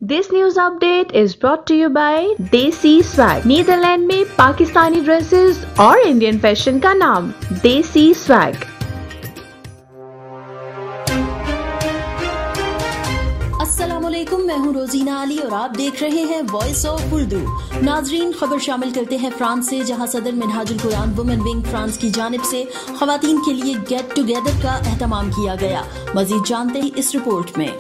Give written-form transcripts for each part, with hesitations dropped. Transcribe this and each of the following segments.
This news update is brought to you by देसी swag. Netherlands में Pakistani dresses और Indian fashion का नाम देसी स्वैग। अस्सलामुअलैकुम, मैं हूं रोजीना अली और आप देख रहे हैं वॉइस ऑफ उर्दू। नाजरीन, खबर शामिल करते हैं फ्रांस से, जहां सदर Minhajul Quran women wing France की जानिब से खवातीन के लिए गेट टुगेदर का एहतमाम किया गया। मजीद जानते हैं इस रिपोर्ट में।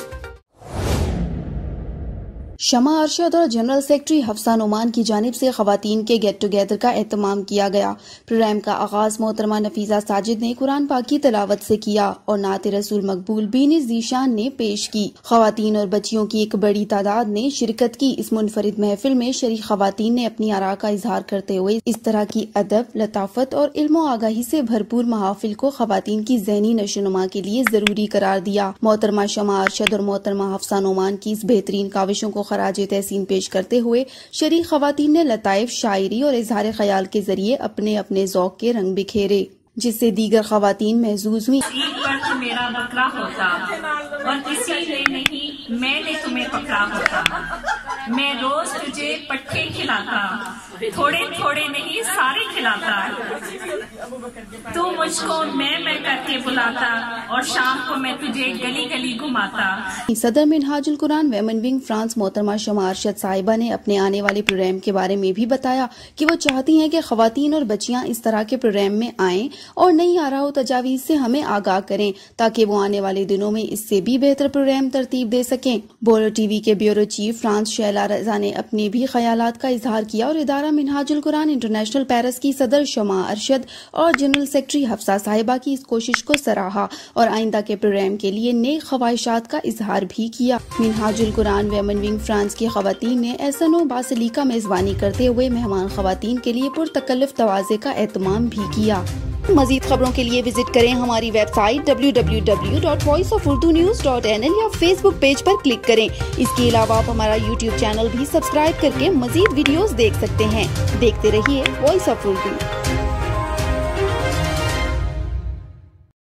शमा अरशद और जनरल सेक्रेटरी हफ्सा नुमान की जानिब से खवातीन के गेट टुगेदर का एहतमाम किया गया। प्रोग्राम का आगाज मोहतरमा नफीजा साजिद ने कुरान पाक की तिलावत से किया और नात रसूल मकबूल बीनिस जीशान ने पेश की। खवातीन और बच्चियों की एक बड़ी तादाद ने शिरकत की। इस मुनफरिद महफिल में शरीक खवातीन ने अपनी आरा का इजहार करते हुए इस तरह की अदब, लताफत और इल्म आगाही से भरपूर महाफिल को खवातीन की ज़हनी नशोनुमा के लिए जरूरी करार दिया। मोहतरमा शमा अरशद और मोहतरमा हफ्सा नुमान की इस बेहतरीन काविशों को खराज तहसीन पेश करते हुए शरीक खवातीन ने लताइफ, शायरी और इजहार ख्याल के जरिए अपने अपने ज़ौक़ के रंग बिखेरे, जिससे दीगर खवातीन महजूज हुई। ईद पर तो मेरा बकरा होता और किसी ने नहीं, मैंने तुम्हें पकड़ा होता। मैं रोज तुझे पट्टे खिलाता, थोड़े थोड़े नहीं सारे खिलाता। तू मुझको मैं करके बुलाता और शाम को मैं तुझे गली गली घुमाता। सदर Minhajul Quran women wing France मोहतरमा शमा अरशद साहिबा ने अपने आने वाले प्रोग्राम के बारे में भी बताया कि वो चाहती हैं कि खवातीन और बच्चियां इस तरह के प्रोग्राम में आएं और नई आराओ तजावीज से हमें आगाह करें, ताकि वो आने वाले दिनों में इससे भी बेहतर प्रोग्राम तरतीब दे सकें। बोलो टीवी के ब्यूरो चीफ फ्रांस शैला रजा ने अपने भी ख्यालात का इजहार किया और इदारा मिनहाजुल कुरान इंटरनेशनल पेरिस की सदर शमा अरशद और जनरल सेक्रेटरी हफ्सा साहिबा की इस कोशिश को सराहा और आइंदा के प्रोग्राम के लिए नेक ख्वाहिशात का इजहार भी किया। Minhajul Quran women wing France की खवातीन ने एसएनओ बासली का मेजबानी करते हुए मेहमान खवातीन के लिए पुरतकल्लुफ तवाज़े का एहतमाम भी किया। मजीद खबरों के लिए विजिट करें हमारी वेबसाइट www.voiceofurdunews.nl या फेसबुक पेज पर क्लिक करें। इसके अलावा आप हमारा यूट्यूब चैनल भी सब्सक्राइब करके मजीद वीडियोस देख सकते हैं। देखते रहिए वॉइस ऑफ उर्दू।